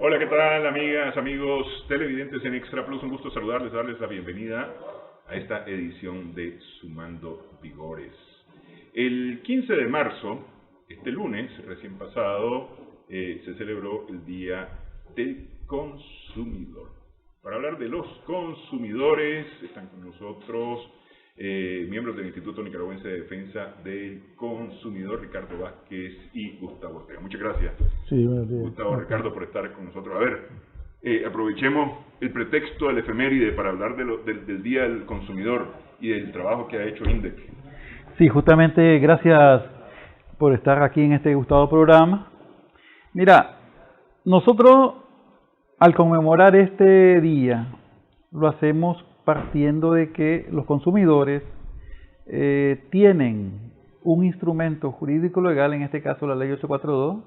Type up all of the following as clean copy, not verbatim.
Hola, ¿qué tal, amigas, amigos televidentes en Extra Plus? Un gusto saludarles, darles la bienvenida a esta edición de Sumando Vigores. El 15 de marzo, este lunes, recién pasado, se celebró el Día del Consumidor. Para hablar de los consumidores, están con nosotros miembros del Instituto Nicaragüense de Defensa del Consumidor, Ricardo Vázquez y Gustavo Ortega. Muchas gracias, sí, Gustavo, Ricardo, por estar con nosotros. A ver, aprovechemos el pretexto del efeméride para hablar del Día del Consumidor y del trabajo que ha hecho INDEC. Sí, justamente gracias por estar aquí en este gustado programa. Mira, nosotros al conmemorar este día lo hacemos partiendo de que los consumidores tienen un instrumento jurídico legal, en este caso la ley 842,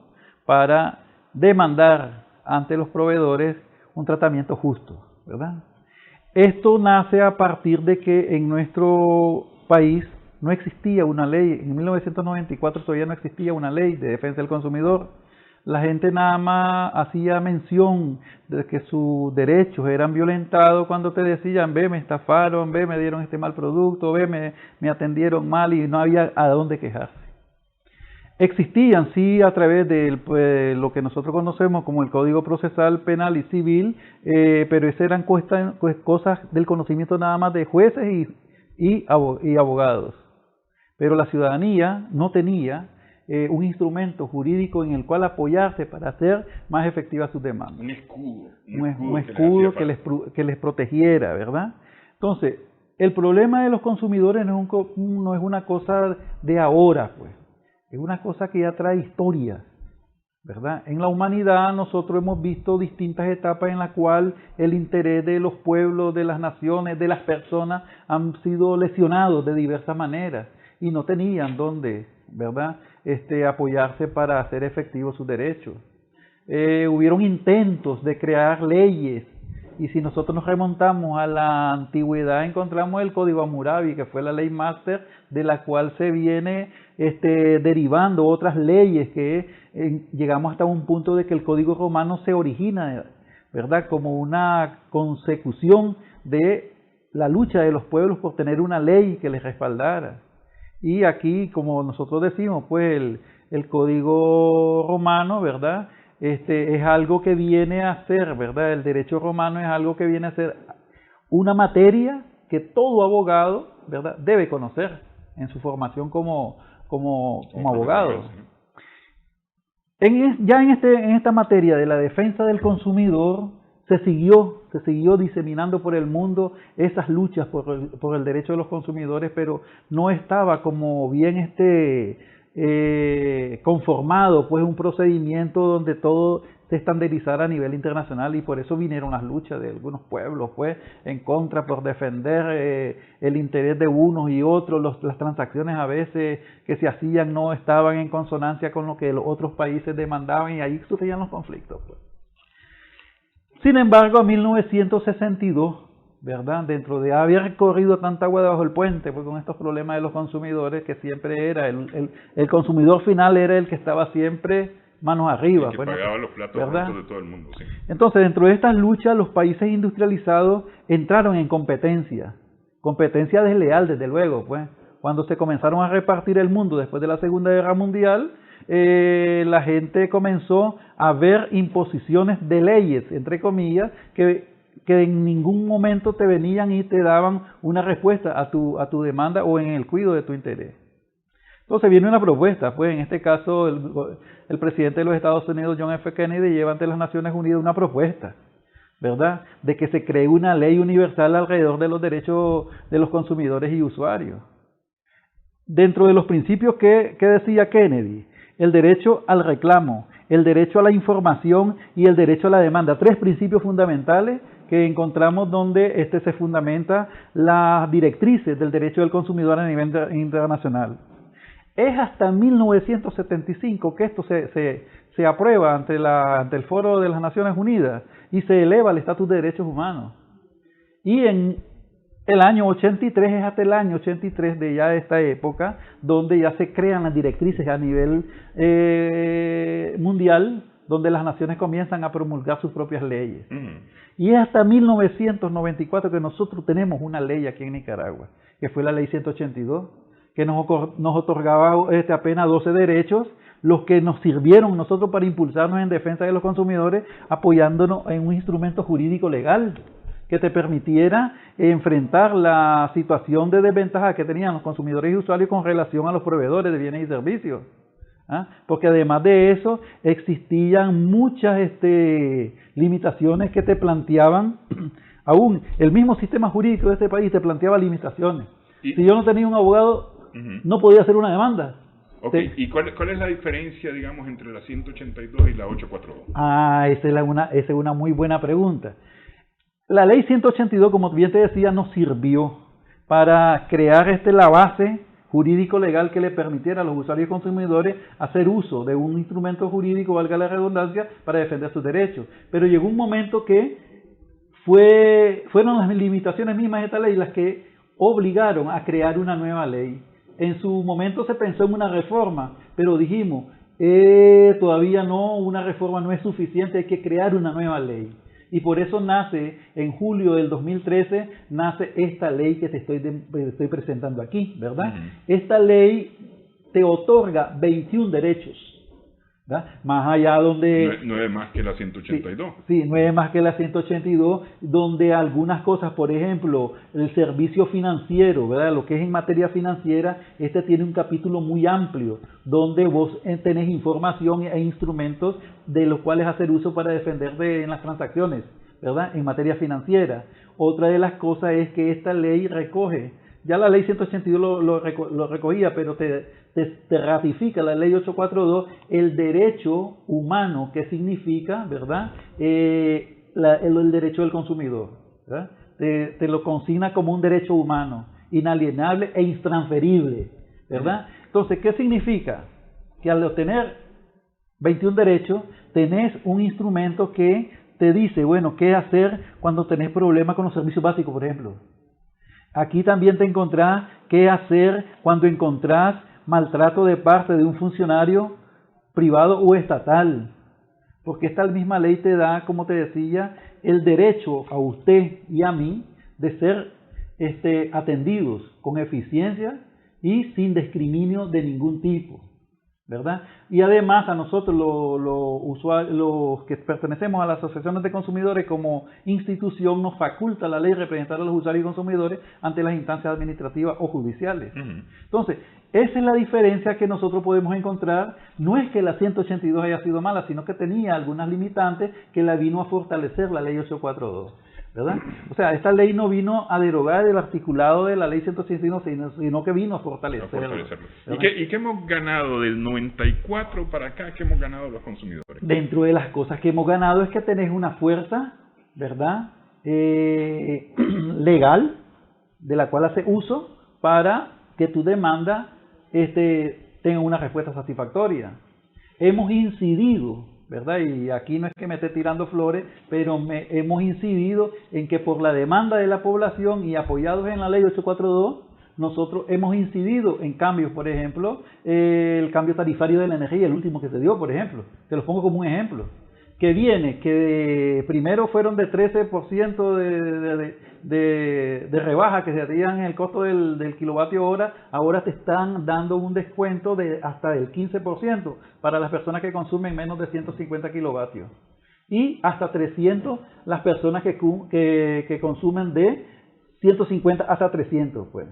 para demandar ante los proveedores un tratamiento justo, ¿verdad? Esto nace a partir de que en nuestro país no existía una ley, en 1994 todavía no existía una ley de defensa del consumidor. La gente nada más hacía mención de que sus derechos eran violentados cuando te decían, ve, me estafaron, ve, me dieron este mal producto, ve, me atendieron mal, y no había a dónde quejarse. Existían, sí, a través de lo que nosotros conocemos como el Código Procesal Penal y Civil, pero esas eran cosas del conocimiento nada más de jueces y abogados. Pero la ciudadanía no tenía un instrumento jurídico en el cual apoyarse para hacer más efectivas sus demandas. Un escudo. Un escudo que les protegiera, ¿verdad? Entonces, el problema de los consumidores no es una cosa de ahora, pues. Es una cosa que ya trae historia, ¿verdad? En la humanidad nosotros hemos visto distintas etapas en las cuales el interés de los pueblos, de las naciones, de las personas han sido lesionados de diversas maneras y no tenían dónde, ¿verdad?, apoyarse para hacer efectivos sus derechos. Hubieron intentos de crear leyes, y si nosotros nos remontamos a la antigüedad encontramos el Código Hammurabi, que fue la ley máster de la cual se viene derivando otras leyes que llegamos hasta un punto de que el Código Romano se origina, ¿verdad?, como una consecución de la lucha de los pueblos por tener una ley que les respaldara. Y aquí, como nosotros decimos, pues el Código Romano, ¿verdad?, es algo que viene a ser, ¿verdad?, el derecho romano es algo que viene a ser una materia que todo abogado, ¿verdad?, debe conocer en su formación como abogado. En esta materia de la defensa del consumidor se siguió diseminando por el mundo esas luchas por el derecho de los consumidores, pero no estaba como bien conformado, pues, un procedimiento donde todo se estandarizara a nivel internacional, y por eso vinieron las luchas de algunos pueblos, pues, en contra por defender el interés de unos y otros. Las transacciones a veces que se hacían no estaban en consonancia con lo que los otros países demandaban, y ahí surgían los conflictos, pues. Sin embargo, en 1962, ¿verdad?, dentro de haber corrido tanta agua debajo del puente, pues, con estos problemas de los consumidores, que siempre era el consumidor final era el que estaba siempre manos arriba, el que pagaba los platos rotos de todo el mundo, sí. Entonces, dentro de estas luchas, los países industrializados entraron en competencia desleal, desde luego, pues. Cuando se comenzaron a repartir el mundo después de la Segunda Guerra Mundial, la gente comenzó a ver imposiciones de leyes, entre comillas, que en ningún momento te venían y te daban una respuesta a tu demanda o en el cuidado de tu interés. Entonces viene una propuesta, pues en este caso el presidente de los Estados Unidos, John F. Kennedy, lleva ante las Naciones Unidas una propuesta, ¿verdad?, de que se cree una ley universal alrededor de los derechos de los consumidores y usuarios. Dentro de los principios que decía Kennedy, el derecho al reclamo, el derecho a la información y el derecho a la demanda. 3 principios fundamentales que encontramos donde se fundamenta las directrices del derecho del consumidor a nivel internacional. Es hasta 1975 que esto se aprueba ante el Foro de las Naciones Unidas y se eleva al estatus de derechos humanos. Y en el año 83, es hasta el año 83 de ya esta época, donde ya se crean las directrices a nivel mundial donde las naciones comienzan a promulgar sus propias leyes. Y es hasta 1994 que nosotros tenemos una ley aquí en Nicaragua, que fue la ley 182, que nos otorgaba apenas 12 derechos, los que nos sirvieron nosotros para impulsarnos en defensa de los consumidores, apoyándonos en un instrumento jurídico legal que te permitiera enfrentar la situación de desventaja que tenían los consumidores y usuarios con relación a los proveedores de bienes y servicios. Porque además de eso existían muchas limitaciones que te planteaban, aún el mismo sistema jurídico de este país te planteaba limitaciones. Si yo no tenía un abogado, no podía hacer una demanda. Okay. ¿Y cuál es la diferencia, digamos, entre la 182 y la 842? Esa es una muy buena pregunta. La ley 182, como bien te decía, nos sirvió para crear la base jurídico legal que le permitiera a los usuarios y consumidores hacer uso de un instrumento jurídico, valga la redundancia, para defender sus derechos. Pero llegó un momento que fueron las limitaciones mismas de esta ley las que obligaron a crear una nueva ley. En su momento se pensó en una reforma, pero dijimos, todavía no, una reforma no es suficiente, hay que crear una nueva ley. Y por eso nace, en julio del 2013, nace esta ley que te estoy presentando aquí, ¿verdad? Esta ley te otorga 21 derechos, ¿verdad? Más allá donde... 9 más que la 182. Sí, 9 más que la 182, donde algunas cosas, por ejemplo, el servicio financiero, ¿verdad? Lo que es en materia financiera, tiene un capítulo muy amplio, donde vos tenés información e instrumentos de los cuales hacer uso para defenderte en las transacciones, ¿verdad? En materia financiera. Otra de las cosas es que esta ley recoge, ya la ley 182 lo recogía, pero te ratifica la ley 842 el derecho humano, que significa, ¿verdad? El derecho del consumidor, ¿verdad? Te lo consigna como un derecho humano, inalienable e intransferible, ¿verdad? Entonces, ¿qué significa? Que al obtener 21 derechos, tenés un instrumento que te dice, bueno, qué hacer cuando tenés problemas con los servicios básicos, por ejemplo. Aquí también te encontrás qué hacer cuando encontrás maltrato de parte de un funcionario privado o estatal. Porque esta misma ley te da, como te decía, el derecho a usted y a mí de ser atendidos con eficiencia y sin discriminio de ningún tipo, ¿verdad? Y además a nosotros los que pertenecemos a las asociaciones de consumidores como institución nos faculta la ley representar a los usuarios y consumidores ante las instancias administrativas o judiciales. Entonces, esa es la diferencia que nosotros podemos encontrar. No es que la 182 haya sido mala, sino que tenía algunas limitantes que la vino a fortalecer la ley 842. ¿Verdad? O sea, esta ley no vino a derogar el articulado de la ley 161, sino que vino a fortalecerlo. ¿Y qué hemos ganado del 94 para acá? ¿Qué hemos ganado los consumidores? Dentro de las cosas que hemos ganado es que tenés una fuerza, ¿verdad? Legal, de la cual hace uso para que tu demanda tenga una respuesta satisfactoria. Hemos incidido, ¿verdad? Y aquí no es que me esté tirando flores, pero hemos incidido en que por la demanda de la población y apoyados en la ley 842, nosotros hemos incidido en cambios, por ejemplo, el cambio tarifario de la energía, el último que se dio, por ejemplo. Te lo pongo como un ejemplo. Que primero fueron de 13% de rebaja que se hacían en el costo del kilovatio hora, ahora te están dando un descuento de hasta el 15% para las personas que consumen menos de 150 kilovatios y hasta 300 las personas que consumen de 150 hasta 300, pues.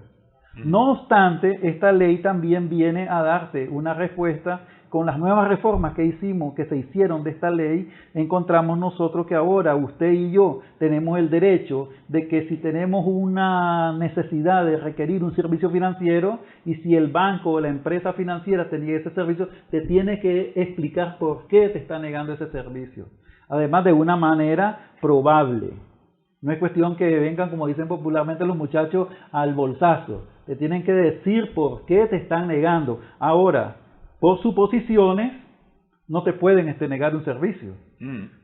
No obstante, esta ley también viene a darte una respuesta. Con las nuevas reformas que se hicieron de esta ley, encontramos nosotros que ahora usted y yo tenemos el derecho de que si tenemos una necesidad de requerir un servicio financiero y si el banco o la empresa financiera te niega ese servicio, te tiene que explicar por qué te está negando ese servicio. Además, de una manera probable. No es cuestión que vengan, como dicen popularmente los muchachos, al bolsazo. Te tienen que decir por qué te están negando. Ahora, por suposiciones, no te pueden negar un servicio.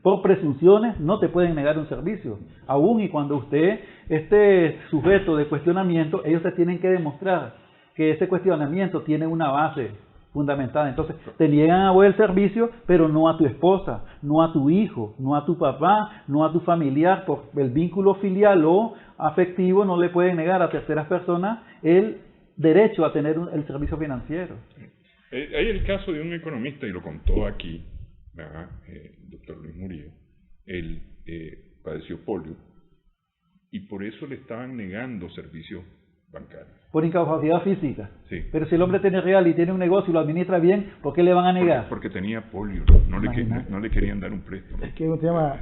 Por presunciones, no te pueden negar un servicio. Aún y cuando usted esté sujeto de cuestionamiento, ellos te tienen que demostrar que ese cuestionamiento tiene una base fundamentada. Entonces, te niegan a vos el servicio, pero no a tu esposa, no a tu hijo, no a tu papá, no a tu familiar. Por el vínculo filial o afectivo no le pueden negar a terceras personas el derecho a tener el servicio financiero. Hay el caso de un economista, y lo contó aquí, el doctor Luis Murillo. Él padeció polio y por eso le estaban negando servicios bancarios. Por incapacidad física. Sí. Pero si el hombre tiene real y tiene un negocio y lo administra bien, ¿por qué le van a negar? Porque tenía polio, no le querían dar un préstamo. Es que es un tema...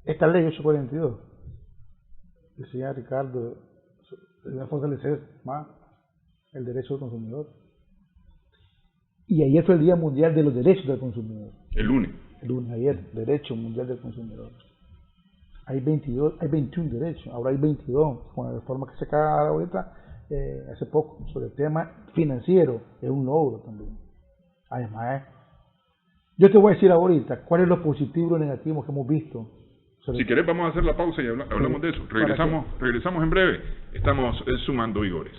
Esta ley 842 decía Ricardo, debe fortalecer más el derecho del consumidor. Y ayer fue el Día Mundial de los Derechos del Consumidor. El lunes, ayer, Derecho Mundial del Consumidor. Hay 21 derechos, ahora hay 22, con la reforma que se acaba ahorita, hace poco, sobre el tema financiero, es un logro también. Además, yo te voy a decir ahorita, ¿cuál es lo positivo y lo negativo que hemos visto? Si querés vamos a hacer la pausa y hablamos de eso. Regresamos en breve. Estamos sumando vigores.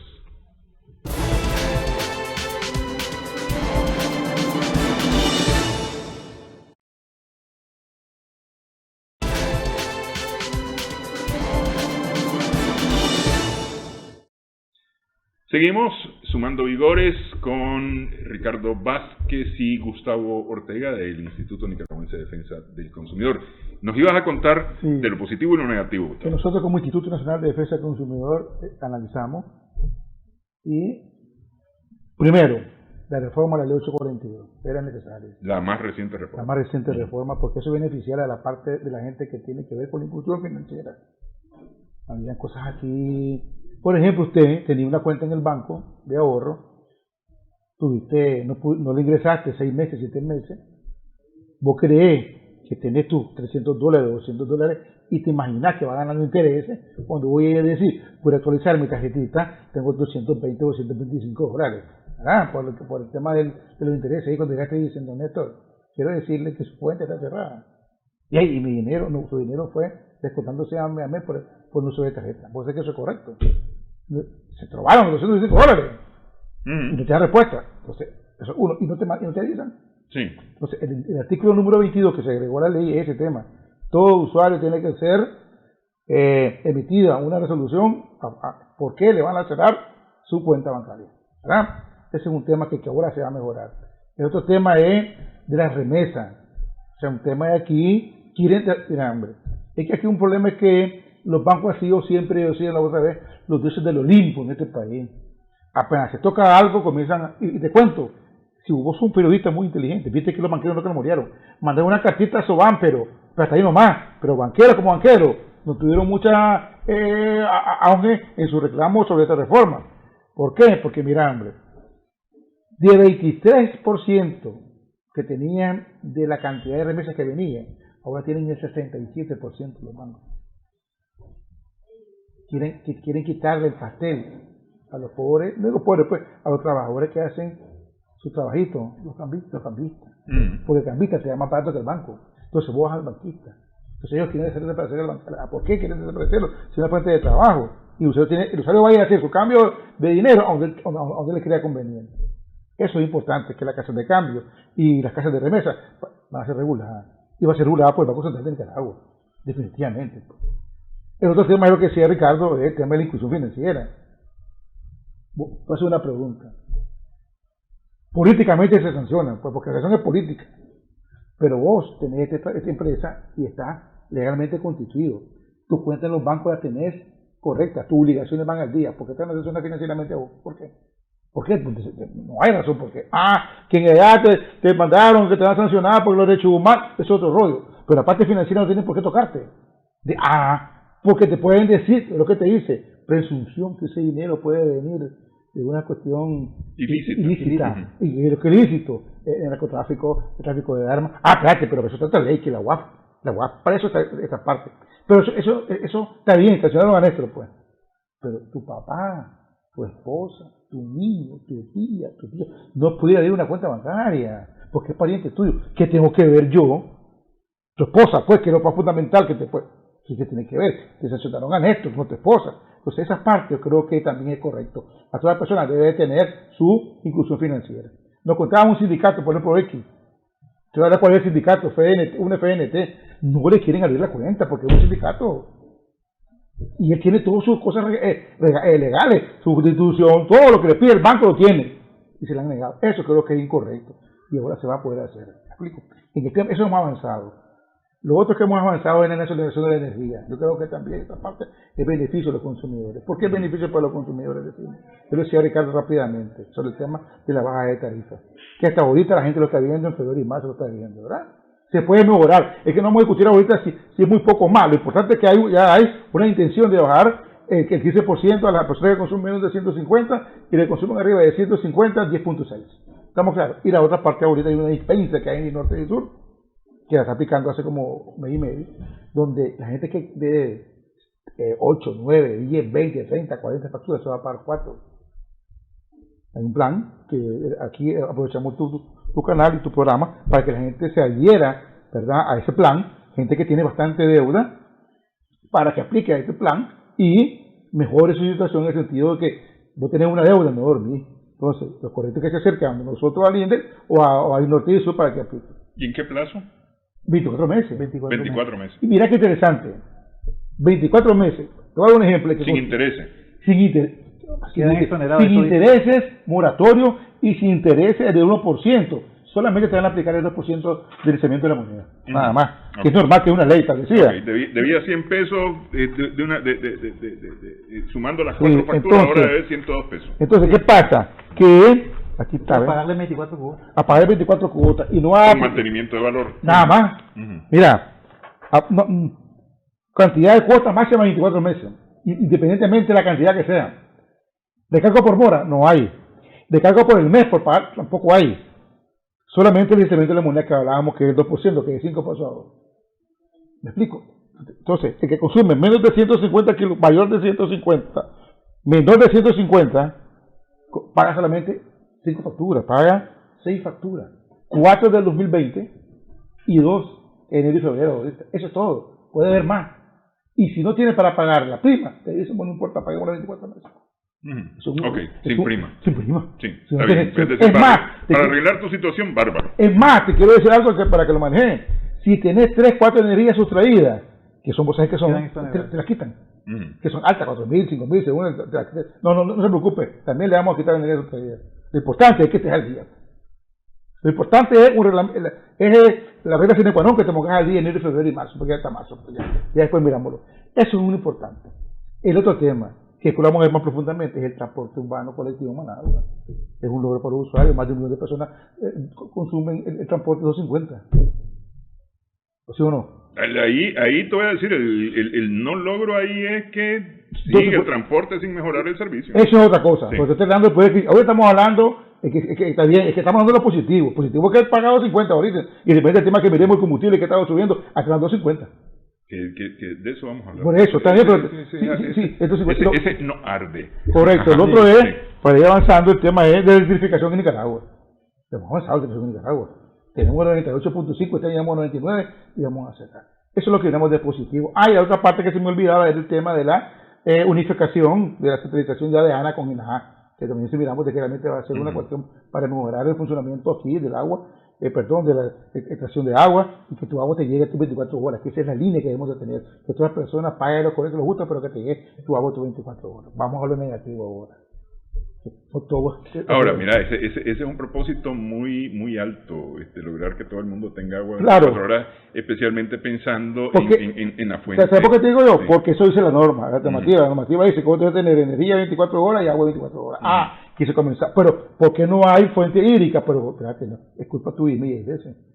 Seguimos sumando vigores con Ricardo Vázquez y Gustavo Ortega del Instituto Nicaragüense de Defensa del Consumidor. Nos ibas a contar de lo positivo y lo negativo, Gustavo. Que nosotros como Instituto Nacional de Defensa del Consumidor analizamos y, primero, la reforma de la Ley 842 era necesaria. La más reciente reforma. La más reciente reforma, porque eso beneficiara a la parte de la gente que tiene que ver con la inclusión financiera. Habían cosas aquí... Por ejemplo, usted tenía una cuenta en el banco de ahorro, no le ingresaste 6 meses, 7 meses, vos creés que tenés tus $300 o $200 y te imaginás que va ganando intereses, cuando voy a decir, por actualizar mi tarjetita, tengo $220 o $225, ¿verdad? Por el tema de los intereses, y cuando llegaste diciendo, Néstor, quiero decirle que su cuenta está cerrada. Y mi dinero, su dinero fue descontándose a mes por el uso de tarjeta. ¿Puede ser que eso es correcto? Se te robaron $225 y no te dan respuesta. Entonces, eso uno, y no te avisan. Sí. Entonces, el artículo número 22 que se agregó a la ley es ese tema. Todo usuario tiene que ser emitida una resolución por qué le van a cerrar su cuenta bancaria, ¿verdad? Ese es un tema que ahora se va a mejorar. El otro tema es de las remesas. O sea, un tema de aquí, quieren tener hambre. Es que aquí un problema es que los bancos han sido siempre, yo decía la otra vez, los dioses del Olimpo en este país. Apenas se toca algo, comienzan, y te cuento, si vos sos un periodista muy inteligente, viste que los banqueros no te lo murieron, mandaron una cartita a Sobán, pero hasta ahí nomás, pero banqueros como banqueros, no tuvieron mucha auge en su reclamo sobre esta reforma. ¿Por qué? Porque mira, hombre, de 23% que tenían de la cantidad de remesas que venían, ahora tienen el 67% los bancos. Quieren quitarle el pastel a los pobres, no los pobres, pues, a los trabajadores que hacen su trabajito, los cambistas. Porque el cambista te da más barato que el banco. Entonces vos vas al banquista. Entonces ellos quieren desaparecer el banco. ¿Por qué quieren desaparecerlo? Si es una fuente de trabajo. Y el usuario va a ir a hacer su cambio de dinero aunque le crea conveniente. Eso es importante, que las casas de cambio y las casas de remesa van a ser reguladas. Y va a ser regulada por el Banco Central de Nicaragua. Definitivamente. El otro tema es lo que decía Ricardo, el tema de la inclusión financiera. Voy a hacer una pregunta. Políticamente se sanciona, pues porque la sanción es política. Pero vos tenés esta empresa y está legalmente constituido. Tu cuenta en los bancos la tenés correcta, tus obligaciones van al día. ¿Por qué te sanciona financieramente a vos? ¿Por qué? ¿Por qué? Porque no hay razón por qué. Que en edad te mandaron que te van a sancionar por los derechos humanos, es otro rollo. Pero la parte financiera no tienen por qué tocarte. Porque te pueden decir, lo que te dice, presunción que ese dinero puede venir de una cuestión ilícita. Y lo que es ilícito, el narcotráfico, el tráfico de armas. Espérate, pero eso está otra ley que la UAF, para eso está esta parte. Pero eso está bien, estacionaron a Néstor, pues. Pero tu papá, tu esposa, tu niño, tu tía, no pudiera abrir una cuenta bancaria, porque es pariente tuyo. ¿Qué tengo que ver yo? Tu esposa, pues, que es lo más fundamental que te puede. ¿Qué tiene que ver? Te sancionaron a Néstor, no tu esposa. Entonces esa parte yo creo que también es correcto. A toda persona debe tener su inclusión financiera. Nos contaba un sindicato, por ejemplo, X. Usted va a cuál es el sindicato, un FNT, no le quieren abrir la cuenta porque es un sindicato. Y él tiene todas sus cosas legales, su constitución, todo lo que le pide el banco lo tiene. Y se le han negado. Eso creo que es incorrecto. Y ahora se va a poder hacer. ¿Me explico? En el tema, eso hemos avanzado. Lo otro que hemos avanzado es en la nacionalización de la energía. Yo creo que también esta parte es beneficio de los consumidores. ¿Por qué es beneficio para los consumidores? Yo lo decía Ricardo rápidamente sobre el tema de la baja de tarifas. Que hasta ahorita la gente lo está viendo, en febrero y marzo lo está viendo, ¿verdad? Se puede mejorar. Es que no vamos a discutir ahorita si es muy poco más. Lo importante es que ya hay una intención de bajar el 15% a las personas que consumen menos de 150 y le consumen arriba de 150, 10.6. ¿Estamos claros? Y la otra parte ahorita hay una dispensa que hay en el norte y el sur, que la está aplicando hace como mes y medio, donde la gente que debe 8, 9, 10, 20, 30, 40 facturas se va a pagar 4. Hay un plan que aquí aprovechamos tu canal y tu programa para que la gente se adhiera, ¿verdad?, a ese plan, gente que tiene bastante deuda, para que aplique a ese plan y mejore su situación en el sentido de que vos tenés una deuda, no dormís. Entonces, lo correcto es que se acerque a nosotros al INDE o al norte y sur para que aplique. ¿Y en qué plazo? 24 meses. 24 meses. Y mira qué interesante. 24 meses. Te voy a dar un ejemplo. Sin intereses. Sin intereses, moratorio y sin intereses del 1%. Solamente te van a aplicar el 2% del vencimiento de la moneda. Nada más. Okay. Que es normal, que es una ley establecida. Okay. Debía 100 pesos sumando las 4 facturas, ahora debe 102 pesos. Entonces, ¿qué pasa? Que aquí está. A pagarle 24 cuotas. A pagar 24 cuotas. Y no hay. Con mantenimiento de valor. Nada más. Mira, cantidad de cuotas máxima 24 meses. Independientemente de la cantidad que sea. Descargo por mora, no hay. Descargo por el mes, por pagar, tampoco hay. Solamente el incremento de la moneda que hablábamos, que es el 2%, que es 5 pesos ahora. ¿Me explico? Entonces, el que consume menos de 150 kilos, mayor de 150, menor de 150, paga solamente 5 facturas, paga 6 facturas. 4 del 2020 y 2 en enero y febrero. Eso es todo. Puede haber más. Y si no tiene para pagar la prima, te dicen, bueno, no importa, paguemos las 24 meses. Ok, sin prima. Sin prima. Sí, si está no bien. Tienes, Es más, para arreglar tu situación, bárbaro. Es más, te quiero decir algo para que lo manejes. Si tenés 3, 4 energías sustraídas, que son vos sabés que son, te las quitan. Que son altas, 4.000, 5.000, según no se preocupe, también le vamos a quitar energías sustraídas. Lo importante es que estés al día. Lo importante es la regla sine qua non que te pongas al día en enero, febrero y marzo, porque ya está marzo, pues ya después mirámoslo. Eso es muy importante. El otro tema que vamos a ver más profundamente es el transporte urbano colectivo en Managua. Es un logro para los usuarios, más de 1 millón de personas consumen el transporte 250. ¿Sí o no? Ahí te voy a decir, el no logro ahí es que sigue el transporte sin mejorar el servicio. Eso es otra cosa, sí. Porque estoy dando ahora estamos hablando, está bien, es que estamos hablando de lo positivo. Positivo es que he pagado 50 ahorita, y depende del tema que miremos el combustible que estaba subiendo hasta las 250. Que de eso vamos a hablar. Por eso, está bien, pero sí. Ese no arde. Correcto, el otro es, para ir avanzando, el tema es de electrificación en Nicaragua. Hemos avanzado en electrificación en Nicaragua. Tenemos 98.5, este año llevamos 99 y vamos a acercar. Eso es lo que tenemos de positivo. Y la otra parte que se me olvidaba es el tema de la unificación, de la centralización ya de ANA con INAJA, que también si miramos de que realmente va a ser una cuestión para mejorar el funcionamiento aquí del agua, de la extracción de agua, y que tu agua te llegue a tus 24 horas, que esa es la línea que debemos de tener, que todas las personas paguen lo correcto, lo justo, pero que te llegue tu agua a tus 24 horas. Vamos a lo negativo ahora. Ahora, mira, ese es un propósito muy alto, lograr que todo el mundo tenga agua en claro. 24 horas, especialmente pensando en la fuente. ¿Sabes por qué te digo yo? Sí. Porque eso dice la norma, la normativa. La normativa dice que vos debes tener energía 24 horas y agua 24 horas. Quise comenzar. Pero, ¿por qué no hay fuente hídrica? Pero, espérate, no, es culpa tuya y mía.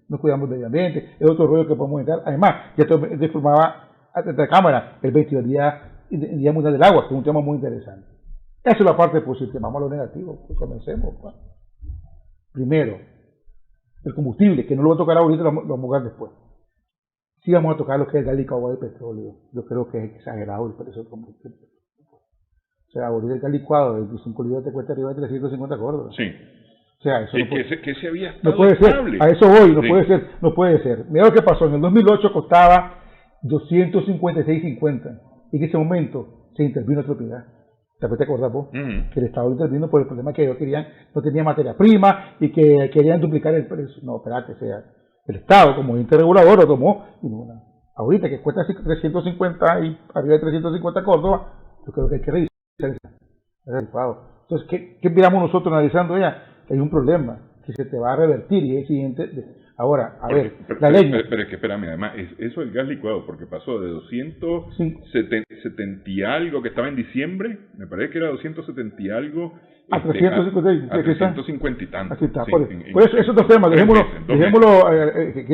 No cuidamos del medio ambiente, es otro rollo que podemos entrar. Además, ya te informaba ante la Cámara el 22 Día Mundial del Agua, que es un tema muy interesante. Esa es la parte positiva, vamos a lo negativo, pues comencemos. Primero, el combustible, que no lo voy a tocar ahorita, lo vamos a tocar después. Sí vamos a tocar lo que es el gas licuado de petróleo. Yo creo que es exagerado el precio del combustible. O sea, ahorita el gas licuado de 25 libras te cuesta arriba de 350 córdobas. Sí. O sea, eso que se había estado no puede estable. Ser, a eso voy, no puede ser. Mira lo que pasó, en el 2008 costaba 256.50. Y en ese momento se intervino propiedad. ¿Te acordás vos? Que el Estado intervino por el problema que ellos querían, no tenían materia prima y que querían duplicar el precio. No, espérate, el Estado como ente regulador lo tomó. Ahorita que cuesta 350 y arriba de 350 Córdoba, yo creo que hay que revisar eso. Entonces, ¿qué miramos nosotros analizando ya? Que hay un problema que se te va a revertir y es siguiente. Ahora, la leña. Pero es que espérame, además, eso del gas licuado, porque pasó de 270 y algo que estaba en diciembre, me parece que era 270 y algo, a 350, a 350 y tanto. Así está, sí, por eso es otro tema, dejémoslo que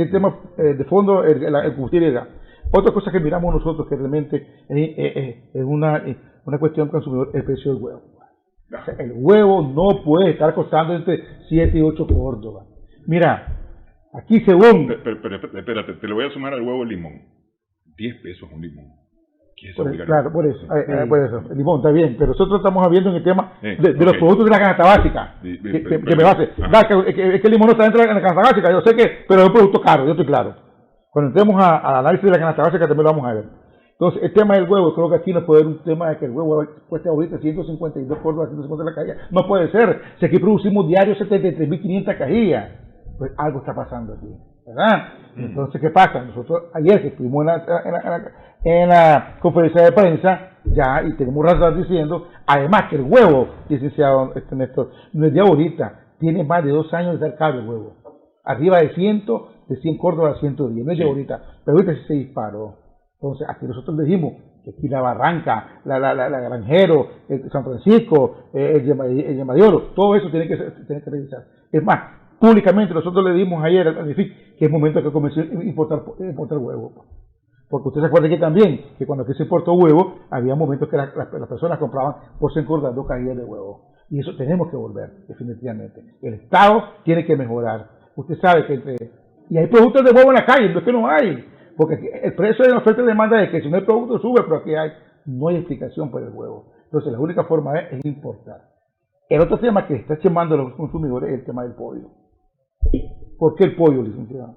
el tema de fondo, el combustible y el gas. Otra cosa que miramos nosotros que realmente es una cuestión consumidor, el precio del huevo. O sea, el huevo no puede estar costando entre 7 y 8 Córdoba. Mira, aquí según... Pero espérate, te lo voy a sumar al huevo el limón. 10 pesos un limón. Claro, por eso. El limón está bien, pero nosotros estamos viendo en el tema de los productos de la canasta básica. Que me base. Es que el limón no está dentro de la canasta básica, yo sé que, pero es un producto caro, yo estoy claro. Cuando entremos al análisis de la canasta básica también lo vamos a ver. Entonces, el tema del huevo, creo que aquí no puede haber un tema de que el huevo cueste ahorita 152 Córdoba, 150 la cajilla. No puede ser. Si aquí producimos diario 73.500 cajillas, pues algo está pasando aquí, ¿verdad? Entonces, ¿qué pasa? Nosotros ayer que estuvimos en la conferencia de prensa, ya, y tenemos razón diciendo, además que el huevo, licenciado Néstor, no es de ahorita, tiene más de 2 años de estar caro el huevo. Arriba de 100 Córdoba a 110, no es de ahorita, pero ahorita sí se disparó. Entonces, aquí nosotros dijimos que aquí la Barranca, la Granjero, San Francisco, el Yemadiolo, todo eso tiene que revisar. Es más, públicamente nosotros le dimos ayer al DIFIC que es momento de que comenzó a importar huevo. Porque usted se acuerda que también, que cuando aquí se importó huevo, había momentos que las personas compraban por 100 Córdoba 2 cajillas de huevo. Y eso tenemos que volver, definitivamente. El Estado tiene que mejorar. Usted sabe que y hay productos de huevo en la calle, no es que no hay. Porque el precio de la oferta y demanda es que si no hay producto sube, pero aquí no hay explicación por el huevo. Entonces la única forma es importar. El otro tema que está quemando a los consumidores es el tema del pollo. ¿Por qué el pollo, licenciado?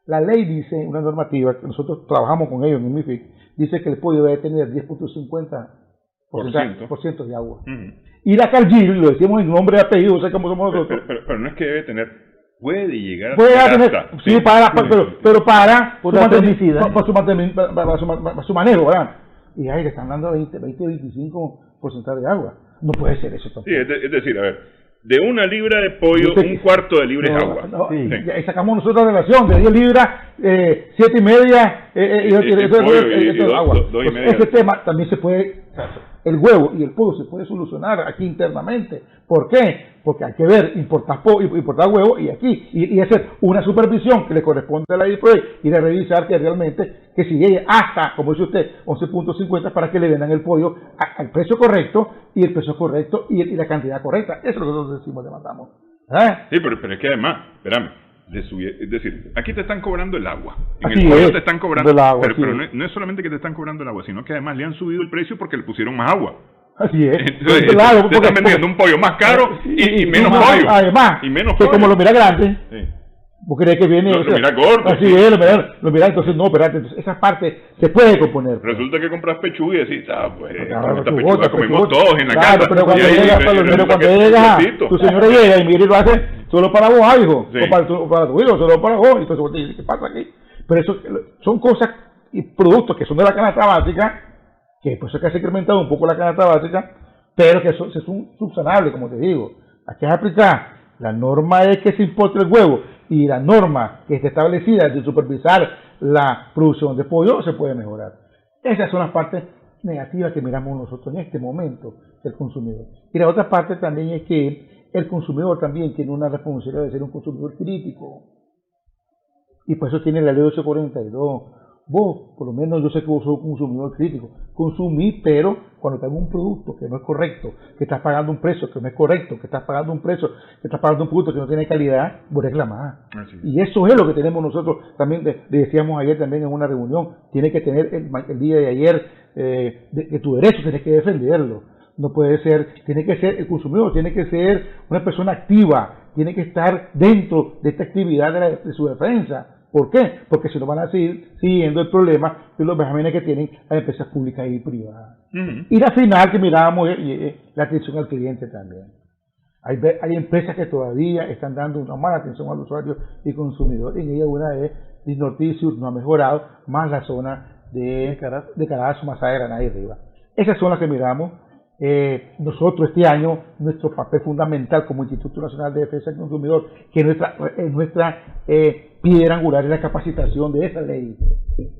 La ley dice, una normativa, que nosotros trabajamos con ellos en el MIFIC, dice que el pollo debe tener 10.50% de agua. Y la Cargill, lo decimos en nombre y apellido, o sea, como somos nosotros. Pero no es que debe tener... Puede llegar a tener, sí, pero para su manejo, ¿verdad? Y ahí le están dando 20-25% de agua. No puede ser eso tampoco. Sí, es decir, a ver, de 1 libra de pollo, un cuarto de libra es agua. Y sacamos nosotros la relación de 10 libras, 7,5 agua. Ese tema también se puede, el huevo y el pollo se puede solucionar aquí internamente. ¿Por qué? Porque hay que ver, importar huevo y aquí, y hacer una supervisión que le corresponde a la IPROE y de revisar que realmente, que si llegue hasta, como dice usted, 11.50 para que le vendan el pollo al precio correcto, y el precio correcto y la cantidad correcta. Eso es lo que nosotros decimos, demandamos. Sí, pero es que además, espérame, es decir, aquí te están cobrando el agua. En el pollo te están cobrando el agua. Pero no es solamente que te están cobrando el agua, sino que además le han subido el precio porque le pusieron más agua. Así es. Entonces, claro, te están vendiendo un pollo más caro y menos pollo. Además, y menos que como lo mira grande, vos crees que viene... Lo mira corto. Así es, lo mira, entonces no, espérate, entonces esa parte se puede componer. Resulta que compras pechuga y decís, pues, esta pechuga comemos todos en la casa. Pero cuando llega, tu señora llega y mira y lo hace solo para vos, hijo, o para tu hijo, solo para vos. Entonces, ¿qué pasa aquí? Pero eso son cosas y productos que son de la canasta básica, que por eso que se ha incrementado un poco la canasta básica, pero que son subsanables, como te digo. Aquí es aplicar. La norma es que se importe el huevo y la norma que está establecida de supervisar la producción de pollo se puede mejorar. Esas son las partes negativas que miramos nosotros en este momento del consumidor. Y la otra parte también es que el consumidor también tiene una responsabilidad de ser un consumidor crítico. Y por eso tiene la ley 842. Vos, por lo menos yo sé que vos sos un consumidor crítico. Consumí, pero cuando tengo un producto que no es correcto, que estás pagando un precio que no es correcto, que estás pagando un precio, que estás pagando un producto que no tiene calidad, vos reclamás. Y eso es lo que tenemos nosotros también, decíamos ayer también en una reunión, tiene que tener el día de ayer, de tu derecho, tienes que defenderlo. No puede ser, tiene que ser, el consumidor tiene que ser una persona activa, tiene que estar dentro de esta actividad de su defensa. ¿Por qué? Porque si no van a seguir siguiendo el problema de los vejámenes que tienen las empresas públicas y privadas. Y la final que mirábamos la atención al cliente también. Hay empresas que todavía están dando una mala atención al usuario y consumidor. En ella una es Norte y Sur, no ha mejorado, más la zona de Carazo, Masaya, Granada y Riva. Esas son las que miramos. Nosotros este año, nuestro papel fundamental como Instituto Nacional de Defensa del Consumidor, que es nuestra piedra angular, es la capacitación de esa ley.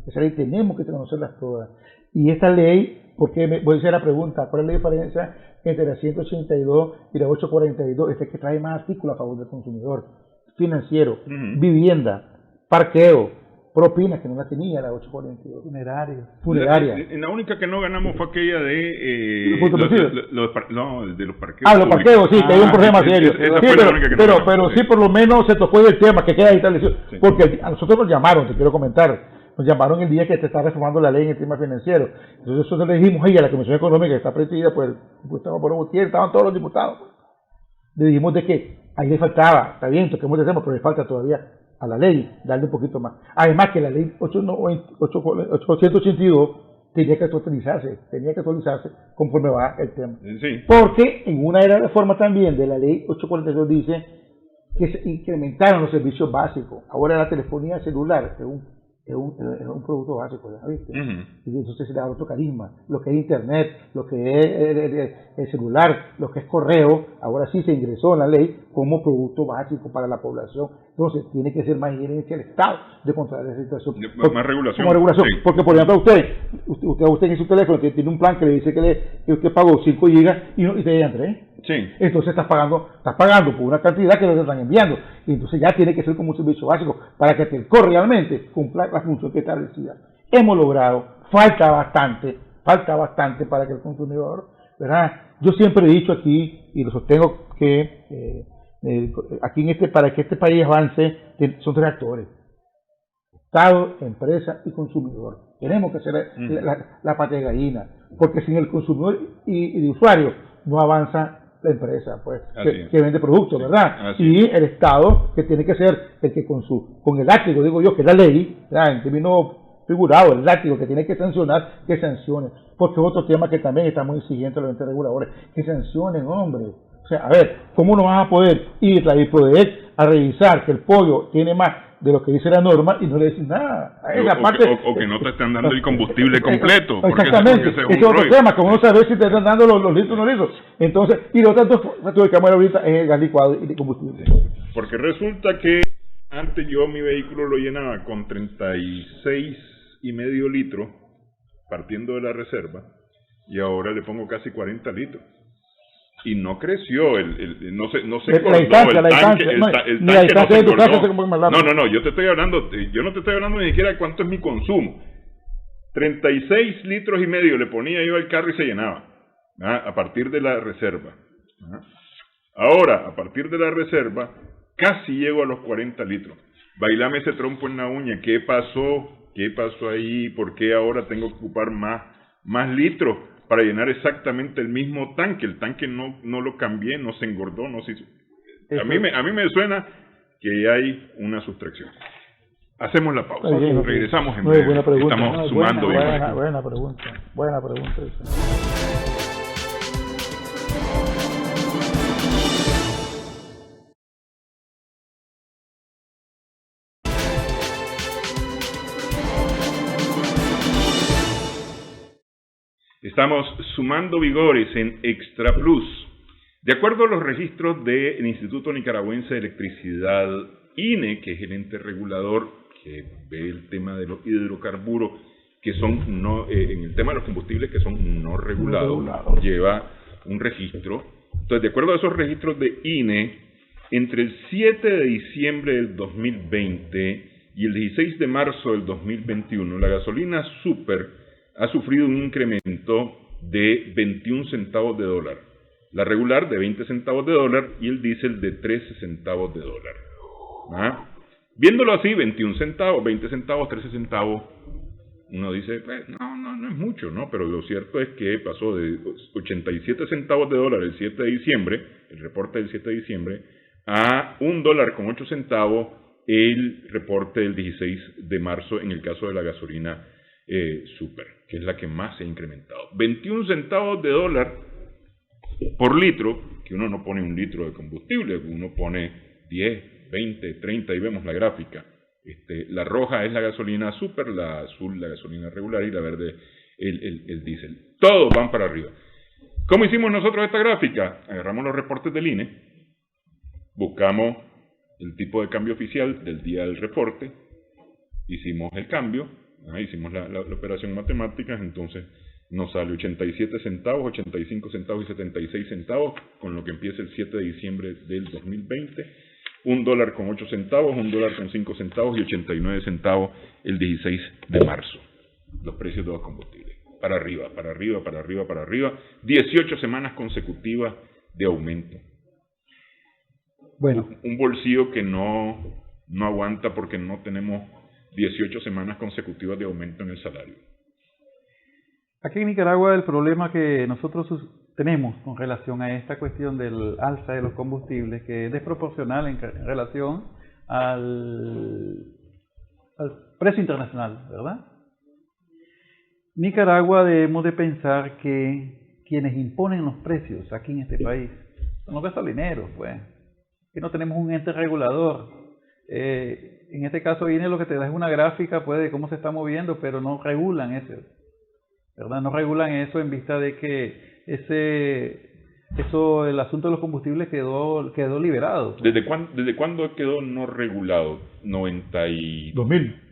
Esa ley tenemos que conocerlas todas. Y esta ley, porque voy a hacer la pregunta, ¿cuál es la diferencia entre la 182 y la 842? Este que trae más artículos a favor del consumidor: financiero, vivienda, parqueo, propinas, que no la tenía la 842. Funeraria. La única que no ganamos fue aquella de los parqueos. Los parqueos, sí, que hay un problema serio. Pero sí, por lo menos se tocó el tema que queda ahí establecido. Sí. Porque a nosotros nos llamaron, te quiero comentar. Nos llamaron el día que se está reformando la ley en el tema financiero. Entonces nosotros le dijimos a la Comisión Económica, que está presidida por el diputado Pablo Gutiérrez, estaban todos los diputados. Le dijimos de que ahí le faltaba, está bien, toquemos el tema, pero le falta todavía a la ley darle un poquito más. Además que la ley 882 tenía que actualizarse conforme va el tema. Sí. Porque en una de las reformas también de la ley 842 dice que se incrementaron los servicios básicos. Ahora la telefonía celular es un producto básico, ¿ya viste? Y entonces se le da otro carisma. Lo que es internet, lo que es el celular, lo que es correo, ahora sí se ingresó en la ley como producto básico para la población. Entonces tiene que ser más injerencia del Estado de controlar esa situación. Más regulación. Sí. Porque por ejemplo usted en su teléfono tiene un plan que le dice que usted pagó 5 gigas y te llegan 3. Sí. Entonces estás pagando por una cantidad que no te están enviando. Y entonces ya tiene que ser como un servicio básico para que Telco realmente cumpla la función que está establecida. Hemos logrado, falta bastante para que el consumidor, ¿verdad? Yo siempre he dicho aquí, y lo sostengo, que aquí para que este país avance, son 3 actores: Estado, empresa y consumidor. Tenemos que ser la pata de gallina, porque sin el consumidor y el usuario no avanza la empresa, pues, que vende productos, ¿verdad? Y el Estado, que tiene que ser el que con el látigo, digo yo, que es la ley, ¿verdad? En términos figurados, el látigo que tiene que sancionar, que sancione. Porque es otro tema que también está muy exigente los entes reguladores, que sancionen, hombre. O sea, a ver, ¿cómo no vas a poder ir a IPRODEC a revisar que el pollo tiene más de lo que dice la norma y no le decís nada? O que no te están dando el combustible completo. Exactamente, ese es otro tema, como no sabes si te están dando los litros o no litros. Entonces, y los otros factores que vamos a ver ahorita es el gas licuado y el combustible. Porque resulta que antes yo mi vehículo lo llenaba con 36,5 litros, partiendo de la reserva, y ahora le pongo casi 40 litros. Y no creció, no se cortó el tanque no se cortó. No, yo no te estoy hablando ni siquiera de cuánto es mi consumo. 36,5 litros le ponía yo al carro y se llenaba, a partir de la reserva. Ahora, a partir de la reserva, casi llego a los 40 litros. Bailame ese trompo en la uña. ¿Qué pasó ahí? ¿Por qué ahora tengo que ocupar más litros para llenar exactamente el mismo tanque? El tanque no lo cambié, no se engordó, no se hizo. A mí me suena que hay una sustracción. Hacemos la pausa. Regresamos en breve. Buena pregunta. Estamos sumando. Buena pregunta. Estamos sumando vigores en Extra Plus. De acuerdo a los registros del Instituto Nicaragüense de Electricidad, INE, que es el ente regulador que ve el tema de los hidrocarburos, que son en el tema de los combustibles que son no regulados, lleva un registro. Entonces, de acuerdo a esos registros de INE, entre el 7 de diciembre del 2020 y el 16 de marzo del 2021, la gasolina super ha sufrido un incremento de 21 centavos de dólar, la regular de 20 centavos de dólar y el diésel de 13 centavos de dólar. Viéndolo así, 21 centavos, 20 centavos, 13 centavos, uno dice, no es mucho, ¿no? Pero lo cierto es que pasó de 87 centavos de dólar el 7 de diciembre, el reporte del 7 de diciembre, a $1.08 el reporte del 16 de marzo en el caso de la gasolina super, que es la que más se ha incrementado. 21 centavos de dólar por litro, que uno no pone un litro de combustible, uno pone 10, 20, 30 y vemos la gráfica. La roja es la gasolina super, la azul la gasolina regular y la verde el diésel. Todos van para arriba. ¿Cómo hicimos nosotros esta gráfica? Agarramos los reportes del INE, buscamos el tipo de cambio oficial del día del reporte, hicimos el cambio, hicimos la operación matemática, entonces nos sale 87 centavos, 85 centavos y 76 centavos, con lo que empieza el 7 de diciembre del 2020, $1 con 8 centavos, $1 con 5 centavos y 89 centavos el 16 de marzo. Los precios de los combustibles. Para arriba, para arriba, para arriba, para arriba. 18 semanas consecutivas de aumento. Bueno. Un bolsillo que no aguanta porque no tenemos 18 semanas consecutivas de aumento en el salario. Aquí en Nicaragua el problema que nosotros tenemos con relación a esta cuestión del alza de los combustibles, que es desproporcional en relación al precio internacional, ¿verdad? Nicaragua debemos de pensar que quienes imponen los precios aquí en este país son los gasolineros, pues, que no tenemos un ente regulador. En este caso INE lo que te da es una gráfica pues, de cómo se está moviendo, pero no regulan eso, ¿verdad? No regulan eso en vista de que el asunto de los combustibles quedó liberado. ¿Desde cuándo quedó no regulado? 2000.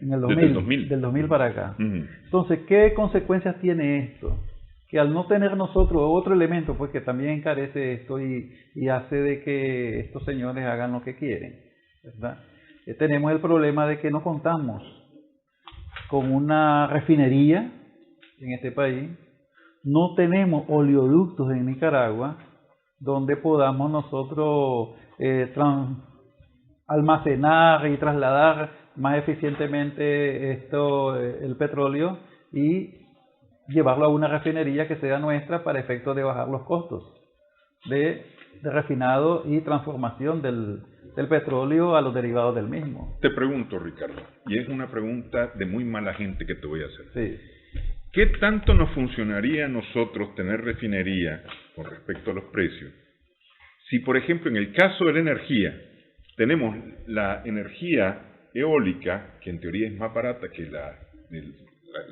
En el 2000, desde el 2000. Del 2000 para acá. Uh-huh. Entonces, ¿qué consecuencias tiene esto? Que al no tener nosotros otro elemento, pues que también encarece esto y hace de que estos señores hagan lo que quieren, ¿verdad? Tenemos el problema de que no contamos con una refinería en este país, no tenemos oleoductos en Nicaragua donde podamos nosotros almacenar y trasladar más eficientemente el petróleo y llevarlo a una refinería que sea nuestra para efectos de bajar los costos de refinado y transformación del petróleo a los derivados del mismo. Te pregunto, Ricardo, y es una pregunta de muy mala gente que te voy a hacer. Sí. ¿Qué tanto nos funcionaría a nosotros tener refinería con respecto a los precios? Si, por ejemplo, en el caso de la energía, tenemos la energía eólica, que en teoría es más barata que la